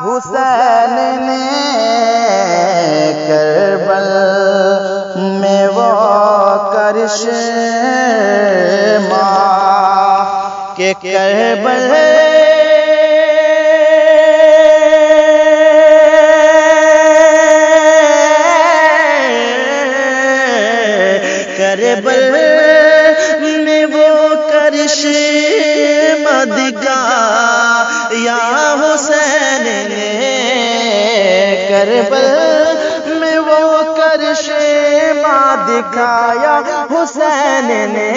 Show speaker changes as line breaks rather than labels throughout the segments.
حسین نے کربل میں وہ کرشمہ کہ کربل میں وہ کرشمہ دکھایا حسین نے کربل میں وہ کرشمہ دکھایا حسین نے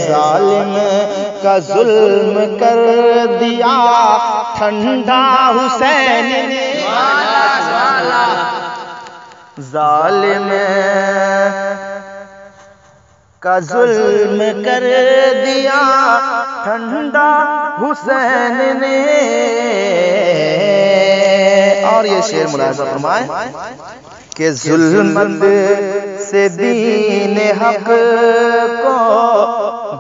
ظالم کا ظلم کر دیا ٹھنڈا حسین نے ظالم کا ظلم کر دیا ٹھنڈا حسین نے اور یہ شعر ملاحظہ فرمائیں کہ ظلمت سے دین حق کو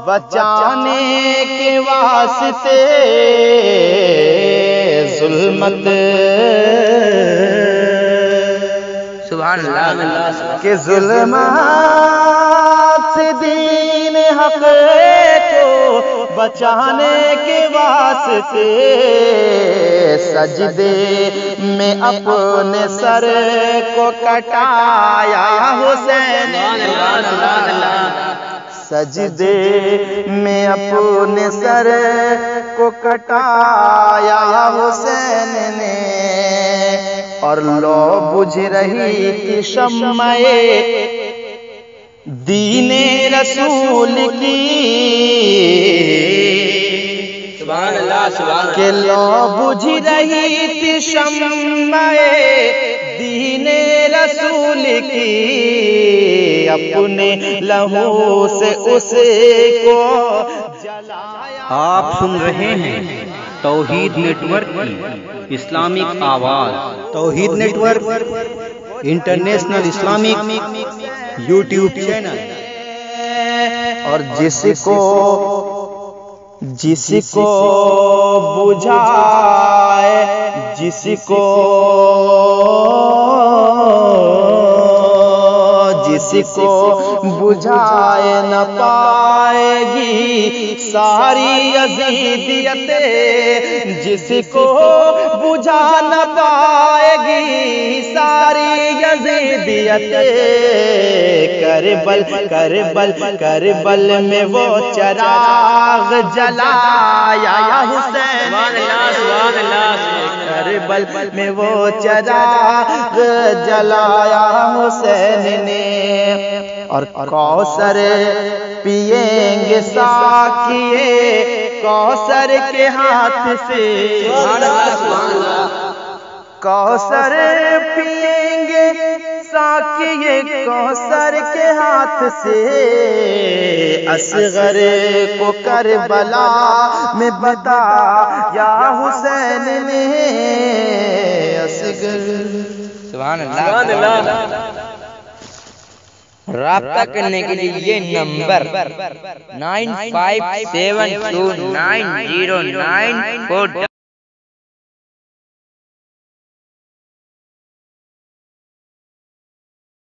بچانے کے واسطے ظلمت سبحان اللہ کہ ظلمات سے دین حق کو بچانے کے واسطے سجدے میں اپنے سر کو کٹایا حسین سجدے میں اپنے سر کو کٹایا حسین نے اور لو بجھ رہی تھی شمع دین رسول کی سبحان اللہ کہ لو بجھ رہی تھی شمع دین رسول کی اپنے لہو سے اس کو جلایا
آپ سن رہے ہیں توحید نیٹ ورک کی اسلامک آواز Tauheed network international Islamic YouTube channel
اور جس کو بجھائے جس کو بجھائے نہ پائے گی ساری یزیدیت جس کو بجھا نہ پائے گی ساری یزیدیت کربل میں وہ چراغ جلایا حسین کربل میں وہ چراغ جلایا حسین نے اور کوثر پیئیں گے ساقیے کوثر کے ہاتھ سے کوثر پیئیں گے ساقیے کوثر کے ہاتھ سے اصغر کو کربلا میں بتایا حسین نے اصغر سبحان اللہ رابطہ کرنے کے لیے یہ نمبر 95729094